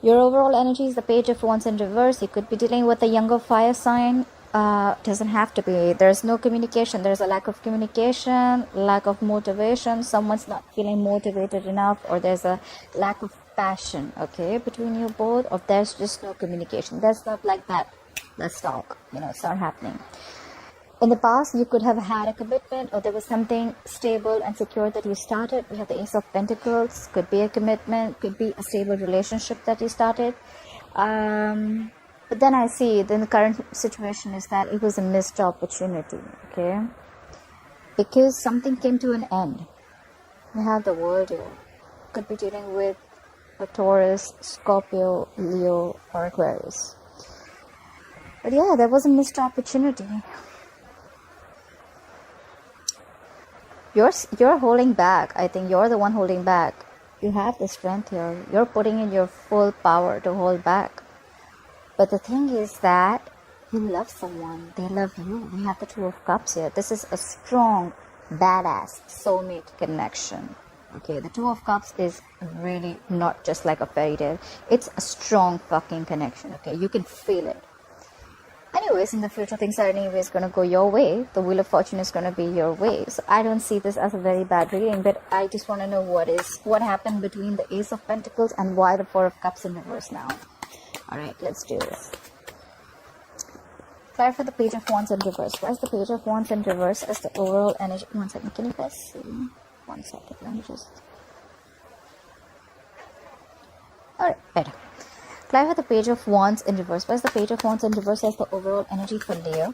Your overall energy is the Page of Wands in reverse. You could be dealing with a younger fire sign. Doesn't have to be. There's no communication. There's a lack of communication, lack of motivation. Someone's not feeling motivated enough, or there's a lack of passion, okay, between you both, or there's just no communication. That's not like that. Let's talk. It's not happening. In the past, you could have had a commitment, or there was something stable and secure that you started. We have the Ace of Pentacles. Could be a commitment, could be a stable relationship that you started. But then I see then the current situation is that it was a missed opportunity, okay? Because something came to an end. We have the World here. Could be dealing with a Taurus, Scorpio, Leo, or Aquarius. But yeah, there was a missed opportunity. You're holding back. I think you're the one holding back. You have the strength here. You're putting in your full power to hold back. But the thing is that you love someone. They love you. We have the Two of Cups here. This is a strong, badass soulmate connection. Okay, the Two of Cups is really not just like a fairy tale. It's a strong fucking connection. Okay, you can feel it. Anyways, in the future, things are anyways going to go your way. The Wheel of Fortune is going to be your way. So I don't see this as a very bad reading, but I just want to know what happened between the Ace of Pentacles and why the Four of Cups in reverse now. Alright, let's do this. Clarify the Page of Wands in reverse. Where's the Page of Wands in reverse as the overall energy? 1 second, can you guys see? 1 second, let me just... Alright, better. Clarify the Page of Wands in reverse. Where's the Page of Wands in reverse as the overall energy for Leo?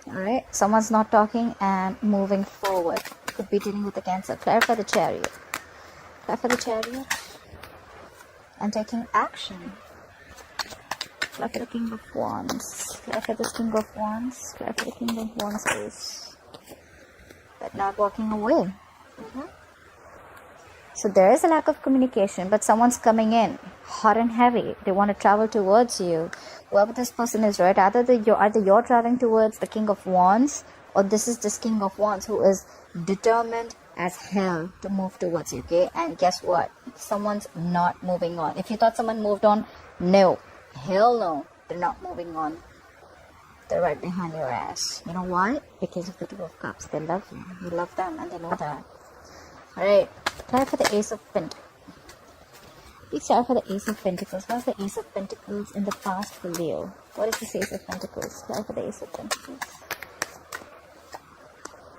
Alright, someone's not talking and moving forward. Could be dealing with the Cancer. Clarify the Chariot. Clarify the Chariot. And taking action. Clarify the King of Wands. Clarify the King of Wands. Clarify the King of Wands is... but not walking away. So there is a lack of communication, but someone's coming in hot and heavy. They want to travel towards you. Whoever this person is, right? Either you're traveling towards the King of Wands, or this is this King of Wands who is determined as hell to move towards you, okay? And guess what? Someone's not moving on. If you thought someone moved on, no. Hell no. They're not moving on. They're right behind your ass. You know why? Because of the Two of Cups. They love you. You love them, and they know that. Alright. Clarify the Ace of Pentacles. Please clarify the Ace of Pentacles. What's the Ace of Pentacles in the past for Leo? What is this Ace of Pentacles? Clarify the Ace of Pentacles.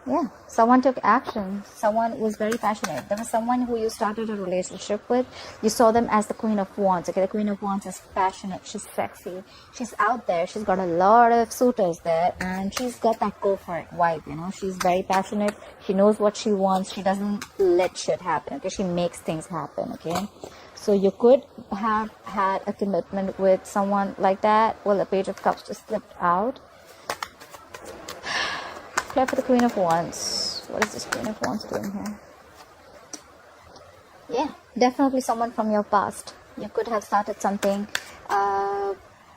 Yeah, someone took action. Someone was very passionate. There was someone who you started a relationship with. You saw them as the Queen of Wands. Okay, the Queen of Wands is passionate. She's sexy. She's out there. She's got a lot of suitors there. And she's got that go for it vibe, you know. She's very passionate. She knows what she wants. She doesn't let shit happen. Okay, she makes things happen. Okay. So you could have had a commitment with someone like that. Well, the Page of Cups just slipped out. Clarify for the Queen of Wands. What is this Queen of Wands doing here? Yeah, definitely someone from your past. You could have started something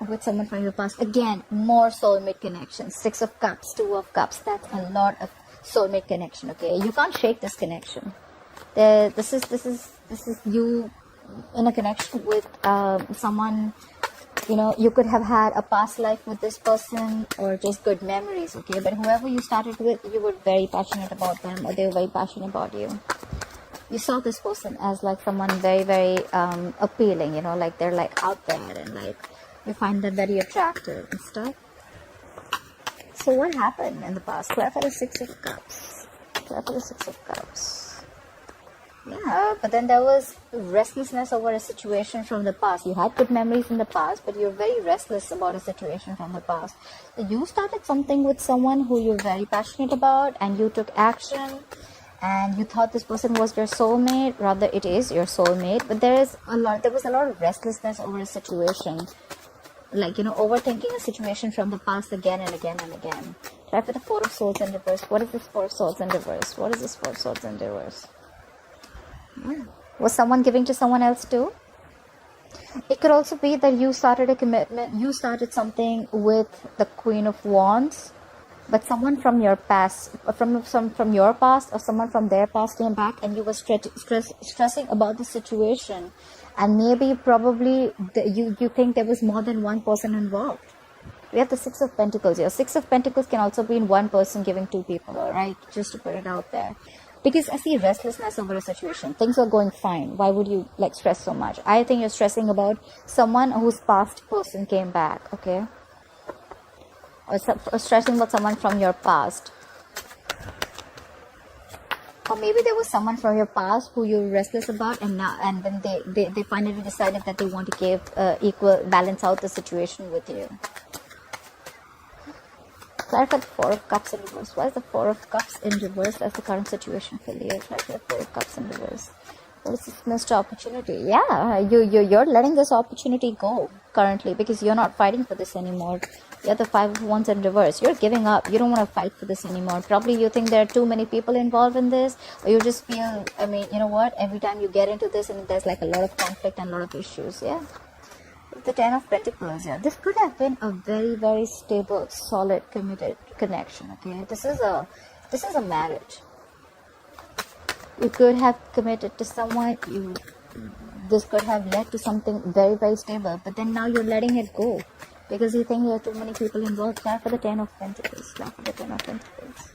with someone from your past. Again, more soulmate connections. 6 of Cups, 2 of Cups. That's a lot of soulmate connection. Okay, you can't shake this connection. This is you in a connection with someone. You know, you could have had a past life with this person or just good memories, okay? But whoever you started with, you were very passionate about them, or they were very passionate about you. You saw this person as like someone very, very appealing, you know, like they're like out there and like you find them very attractive and stuff. So what happened in the past? Clarify the 6 of Cups. Clarify the 6 of Cups. Yeah, but then there was restlessness over a situation from the past. You had good memories in the past, but you're very restless about a situation from the past. So you started something with someone who you're very passionate about, and you took action, and you thought this person was your soulmate. Rather, it is your soulmate. But there was a lot of restlessness over a situation. Like, you know, overthinking a situation from the past again and again and again. Try for the 4 of Swords in reverse. What is this 4 of Swords in reverse? What is this 4 of Swords in reverse? Yeah. Was someone giving to someone else too? It could also be that you started a commitment. You started something with the Queen of Wands. but someone from your past, from your past, or someone from their past came back, and you were stressing about the situation, and maybe probably you think there was more than one person involved. We have the Six of Pentacles here. Six of Pentacles can also be in one person giving two people, all right? Just to put it out there. Because I see restlessness over a situation. Things are going fine. Why would you like stress so much? I think you're stressing about someone whose past person came back, okay? Or stressing about someone from your past. Or maybe there was someone from your past who you're restless about, and then they finally decided that they want to give balance out the situation with you. Clarify the Four of Cups in reverse. Why is the Four of Cups in reverse as the current situation for Leo? Clarify the Four of Cups in reverse. What is this missed opportunity? Yeah, you're letting this opportunity go currently because you're not fighting for this anymore. You have the Five of Wands in reverse. You're giving up. You don't want to fight for this anymore. Probably you think there are too many people involved in this, or you just feel, I mean, you know what? Every time you get into this, and there's like a lot of conflict and a lot of issues. Yeah. The Ten of Pentacles, yeah. This could have been a very, very stable, solid, committed connection, okay? This is a marriage. You could have committed to someone, this could have led to something very, very stable, but then now you're letting it go because you think there are too many people involved. Clap for the Ten of Pentacles. Clap for the Ten of Pentacles.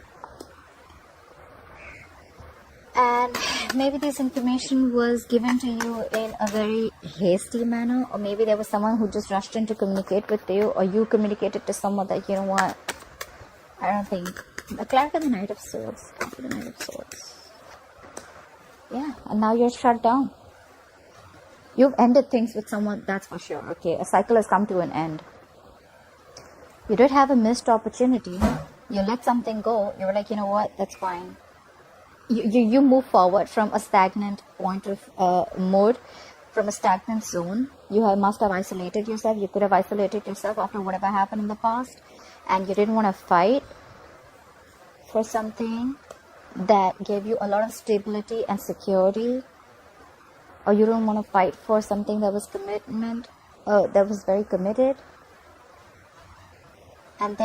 And maybe this information was given to you in a very hasty manner, or maybe there was someone who just rushed in to communicate with you, or you communicated to someone that, you know what, I don't think. Clarify the Knight of Swords. Clarify the Knight of Swords. Yeah, and now you're shut down. You've ended things with someone, that's for sure. Okay, a cycle has come to an end. You did have a missed opportunity. You let something go. You were like, you know what, that's fine. You move forward from a stagnant point of mode, from a stagnant zone. You must have isolated yourself. You could have isolated yourself after whatever happened in the past, and you didn't want to fight for something that gave you a lot of stability and security, or you don't want to fight for something that was commitment, that was very committed, and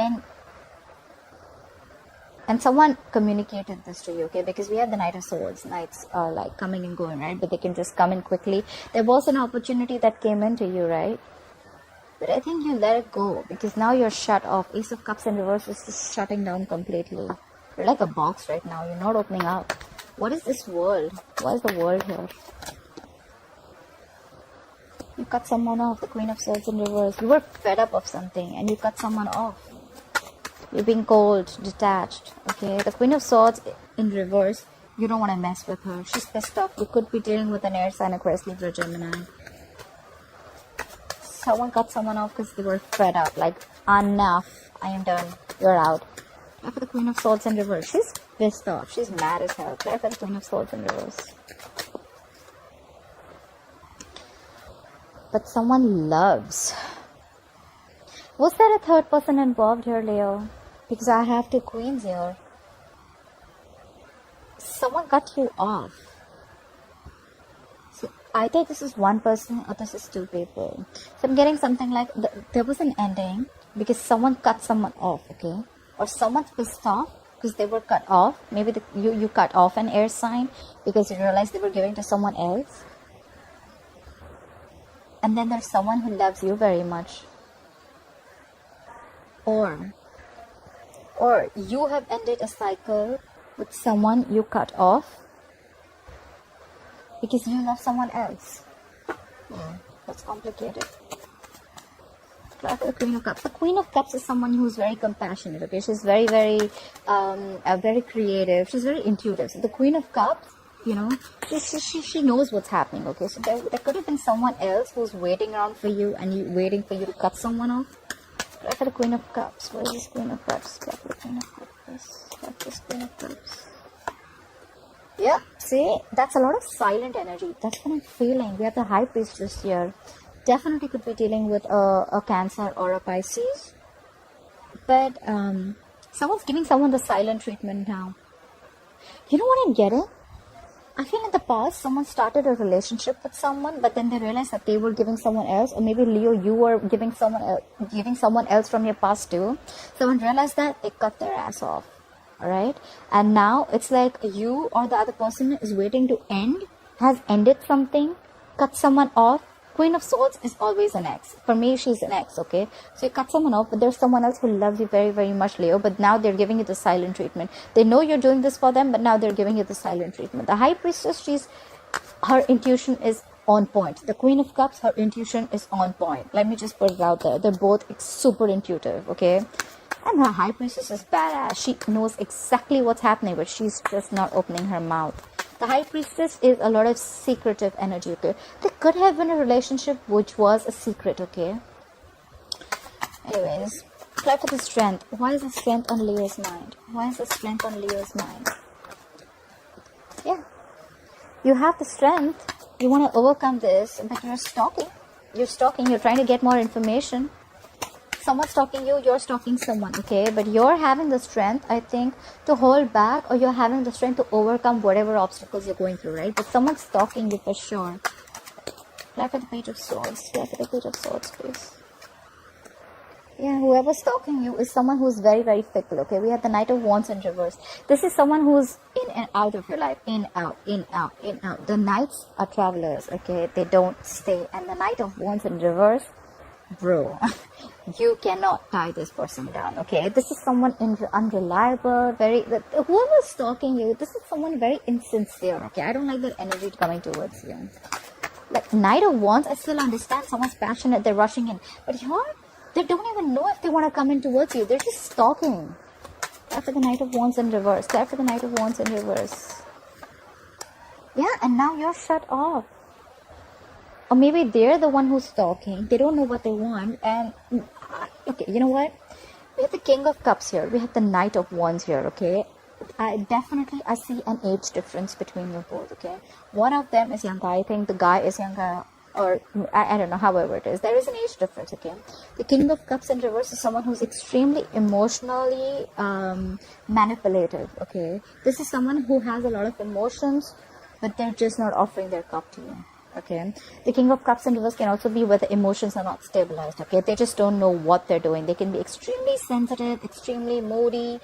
someone communicated this to you, okay? Because we have the Knight of Swords. Knights are like coming and going, right? But they can just come in quickly. There was an opportunity that came into you, right? But I think you let it go because now you're shut off. Ace of Cups in reverse is just shutting down completely. You're like a box right now. You're not opening up. What is this world? Why is the world here? You cut someone off. The Queen of Swords in reverse. You were fed up of something and you cut someone off. You're being cold, detached, okay? The Queen of Swords in reverse, you don't want to mess with her. She's pissed off. You could be dealing with an air sign, Aquarius, Libra, Gemini. Someone cut someone off because they were fed up. Like, enough. I am done. You're out. Play for the Queen of Swords in reverse. She's pissed off. She's mad as hell. Play for the Queen of Swords in reverse. But someone loves. Was there a third person involved here, Leo? Because I have two queens here. Someone cut you off. So either this is one person or this is two people. So I'm getting something like there was an ending because someone cut someone off, okay? Or someone's pissed off because they were cut off. Maybe you cut off an air sign because you realized they were giving to someone else. And then there's someone who loves you very much. Or you have ended a cycle with someone you cut off because you love someone else. That's complicated. The Queen of Cups. The Queen of Cups is someone who's very compassionate, okay? She's very, very, very creative. She's very intuitive. So the Queen of Cups, you know, she knows what's happening, okay? So there could have been someone else who's waiting around for you and waiting for you to cut someone off. Try for the Queen of Cups. Where is this Queen of Cups? Try for the Queen of Cups. Try for this Queen of Cups. Yeah, see? That's a lot of silent energy. That's what I'm feeling. We have the High Priestess here. Definitely could be dealing with a Cancer or a Pisces. But someone's giving someone the silent treatment now. You know what I'm getting? I feel in the past, someone started a relationship with someone, but then they realized that they were giving someone else, or maybe Leo, you were giving someone else from your past too. Someone realized that, they cut their ass off. All right, and now it's like you or the other person is waiting to end, has ended something, cut someone off. Queen of Swords is always an ex. For me, she's an ex, okay? So you cut someone off, but there's someone else who loves you very, very much, Leo, but now they're giving you the silent treatment. They know you're doing this for them, but now they're giving you the silent treatment. The High Priestess, her intuition is on point. The Queen of Cups, her intuition is on point. Let me just put it out there. They're both super intuitive, okay? And the High Priestess is badass. She knows exactly what's happening, but she's just not opening her mouth. The High Priestess is a lot of secretive energy, okay? There could have been a relationship which was a secret, okay? Anyways, apply for the Strength. Why is the Strength on Leo's mind? Why is the Strength on Leo's mind? Yeah. You have the Strength. You want to overcome this, but you're stalking. You're trying to get more information. Someone's stalking you, you're stalking someone, okay? But you're having the Strength, I think, to hold back, or you're having the strength to overcome whatever obstacles you're going through, right? But someone's stalking you for sure. Apply for the Page of Swords. Apply for the Page of Swords, please. Yeah, whoever's stalking you is someone who's very, very fickle, okay? We have the Knight of Wands in reverse. This is someone who's in and out of your life. In, out, in, out, in, out. The Knights are travelers, okay? They don't stay. And the Knight of Wands in reverse, bro, you cannot tie this person down, okay? This is someone unreliable, whoever's stalking you, this is someone very insincere, okay? I don't like that energy coming towards you. Like Knight of Wands, I still understand someone's passionate, they're rushing in, but here, they don't even know if they want to come in towards you, they're just stalking. Try for the Knight of Wands in reverse. Try for the Knight of Wands in reverse. Yeah, and now you're shut off. Or maybe they're the one who's stalking. They don't know what they want. And, okay, you know what? We have the King of Cups here. We have the Knight of Wands here, okay? I see an age difference between you both, okay? One of them is younger. I think the guy is younger. Or, I don't know, however it is. There is an age difference, okay? The King of Cups in reverse is someone who's extremely emotionally manipulative, okay? This is someone who has a lot of emotions, but they're just not offering their cup to you. Okay, the King of Cups in reverse can also be where the emotions are not stabilized. Okay, they just don't know what they're doing. They can be extremely sensitive, extremely moody,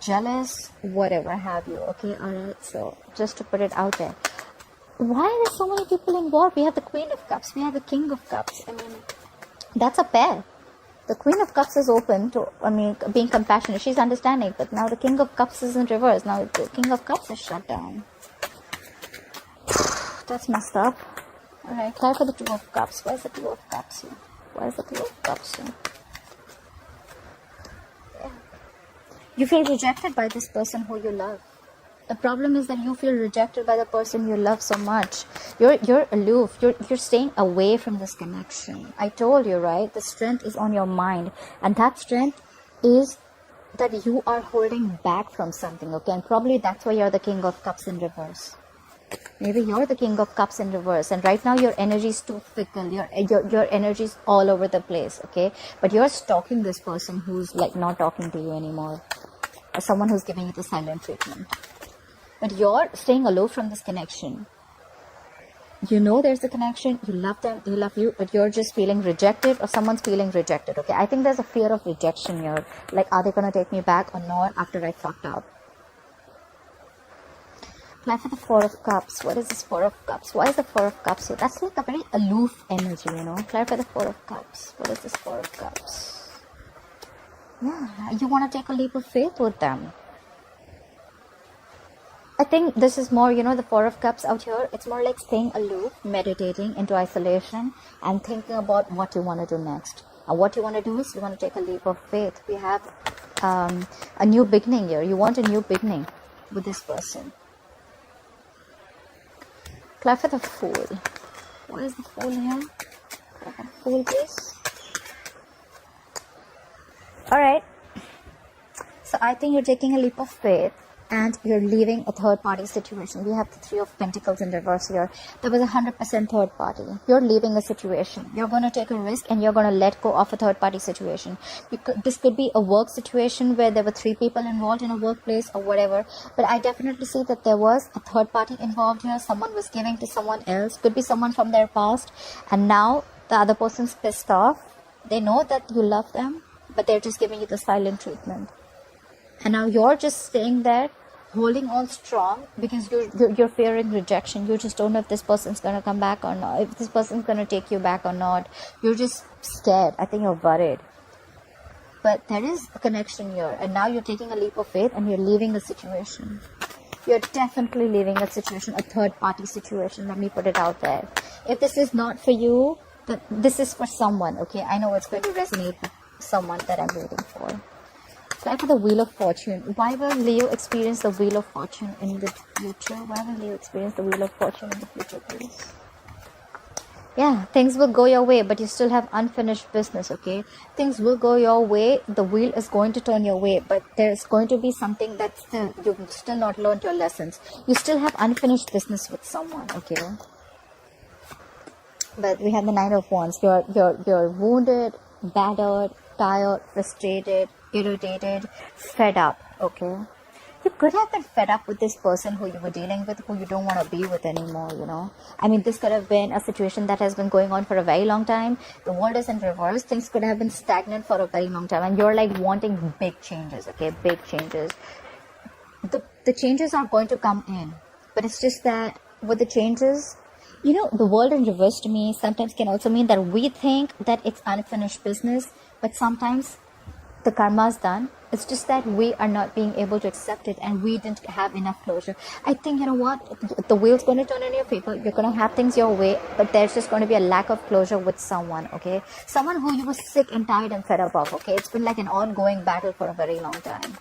jealous, whatever have you. Okay, alright, so just to put it out there. Why are there so many people involved? We have the Queen of Cups, we have the King of Cups. I mean, that's a pair. The Queen of Cups is open to, being compassionate. She's understanding, but now the King of Cups is in reverse. Now the King of Cups is shut down. That's messed up. Alright, try for the Two of Cups. Where's the Two of Cups here? Where's the Two of Cups here? Yeah. You feel rejected by this person who you love. The problem is that you feel rejected by the person you love so much. You're aloof. You're staying away from this connection. I told you, right? The strength is on your mind. And that strength is that you are holding back from something, okay? And probably that's why you're the King of Cups in reverse. Maybe you're the King of Cups in reverse, and right now your energy is too fickle. Your energy is all over the place, okay? But you're stalking this person who's like not talking to you anymore, or someone who's giving you the silent treatment. But you're staying aloof from this connection. You know there's a connection, you love them, they love you, but you're just feeling rejected, or someone's feeling rejected, okay? I think there's a fear of rejection here. Like, are they going to take me back or not after I fucked up? Apply for the Four of Cups. What is this Four of Cups? Why is the Four of Cups here? That's like a very aloof energy, you know. Apply for the Four of Cups. What is this Four of Cups? Yeah, you want to take a leap of faith with them. I think this is more, you know, the Four of Cups out here. It's more like staying aloof, meditating into isolation, and thinking about what you want to do next. And what you want to do is you want to take a leap of faith. We have a new beginning here. You want a new beginning with this person. Apply for the Fool. What is the Fool here? Apply for the Fool, please. Alright. So I think you're taking a leap of faith. and you're leaving a third party situation. We have the Three of Pentacles in reverse here. There was 100% third party. You're leaving a situation. You're going to take a risk and you're going to let go of a third party situation. This could be a work situation where there were 3 people involved in a workplace or whatever. But I definitely see that there was a third party involved here. Someone was giving to someone else. Could be someone from their past. And now the other person's pissed off. They know that you love them, but they're just giving you the silent treatment. And now you're just staying there, holding on strong, because you're fearing rejection. You just don't know if this person's going to come back or not, if this person's going to take you back or not. You're just scared. I think you're worried. But there is a connection here. And now you're taking a leap of faith and you're leaving a situation. You're definitely leaving a situation, a third party situation. Let me put it out there. If this is not for you, then this is for someone, okay? I know it's going to resonate with someone that I'm waiting for. Try for the Wheel of Fortune. Why will Leo experience the Wheel of Fortune in the future? Why will Leo experience the Wheel of Fortune in the future, please? Yeah, things will go your way, but you still have unfinished business, okay? Things will go your way. The wheel is going to turn your way, but there's going to be something that you've still not learned your lessons. You still have unfinished business with someone, okay? But we have the Nine of Wands. You're wounded, battered, tired, frustrated, irritated, fed up, okay? You could have been fed up with this person who you were dealing with, who you don't want to be with anymore, you know? I mean, this could have been a situation that has been going on for a very long time. The world is in reverse. Things could have been stagnant for a very long time. And you're like wanting big changes, okay? Big changes. The changes are going to come in. But it's just that with the changes, you know, the world in reverse to me sometimes can also mean that we think that it's unfinished business. But sometimes the karma is done. It's just that we are not being able to accept it and we didn't have enough closure. I think, you know what, the wheel's going to turn in your favor. You're going to have things your way, but there's just going to be a lack of closure with someone, okay? Someone who you were sick and tired and fed up of, okay? It's been like an ongoing battle for a very long time.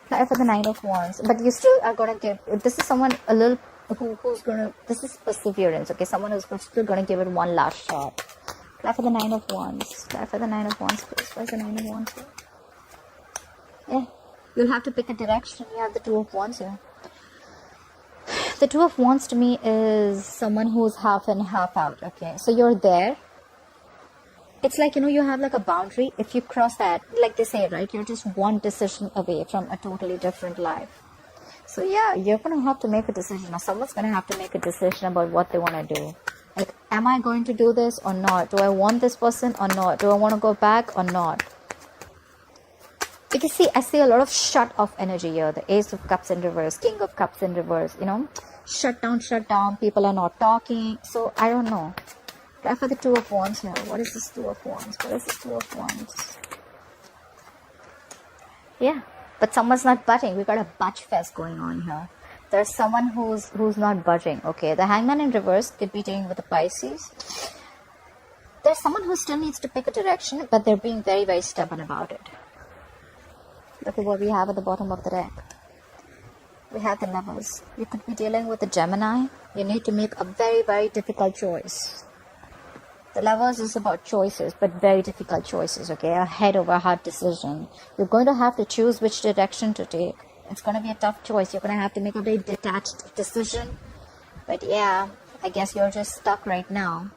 Try for the Nine of Wands. But you still are going to give, this is someone a little, who's going to, this is perseverance, okay? Someone who's still going to give it one last shot. Try for the Nine of Wands. Try for the Nine of Wands, please. Where's the Nine of Wands here? Yeah, you'll have to pick a direction. You have the Two of Wands here. The Two of Wands to me is someone who's half in, half out, okay? So you're there. It's like, you know, you have like a boundary. If you cross that, like they say, right? You're just one decision away from a totally different life. So yeah, you're going to have to make a decision. Or someone's going to have to make a decision about what they want to do. Like, am I going to do this or not? Do I want this person or not? Do I want to go back or not? Because see, I see a lot of shut off energy here. The Ace of Cups in reverse, King of Cups in reverse, you know. Shut down. People are not talking. So, I don't know. Try for the Two of Wands here. What is this Two of Wands? What is this Two of Wands? Yeah, but someone's not budging. We got a budge fest going on here. There's someone who's not budging, okay? The Hangman in reverse could be dealing with the Pisces. There's someone who still needs to pick a direction, but they're being very, very stubborn about it. Look at what we have at the bottom of the deck. We have the Lovers. You could be dealing with a Gemini. You need to make a very, very difficult choice. The Lovers is about choices, but very difficult choices, okay? A head over heart decision. You're going to have to choose which direction to take. It's going to be a tough choice. You're going to have to make a very detached decision. But yeah, I guess you're just stuck right now.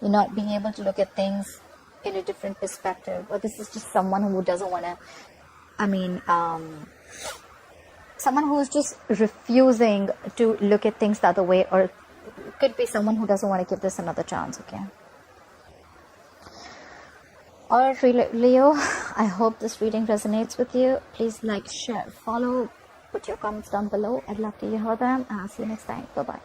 You're not being able to look at things in a different perspective. Or this is just someone who doesn't want to, someone who's just refusing to look at things the other way, or it could be someone who doesn't want to give this another chance, okay? Alright, Leo, I hope this reading resonates with you. Please like, share, follow, put your comments down below. I'd love to hear them. I'll see you next time. Bye-bye.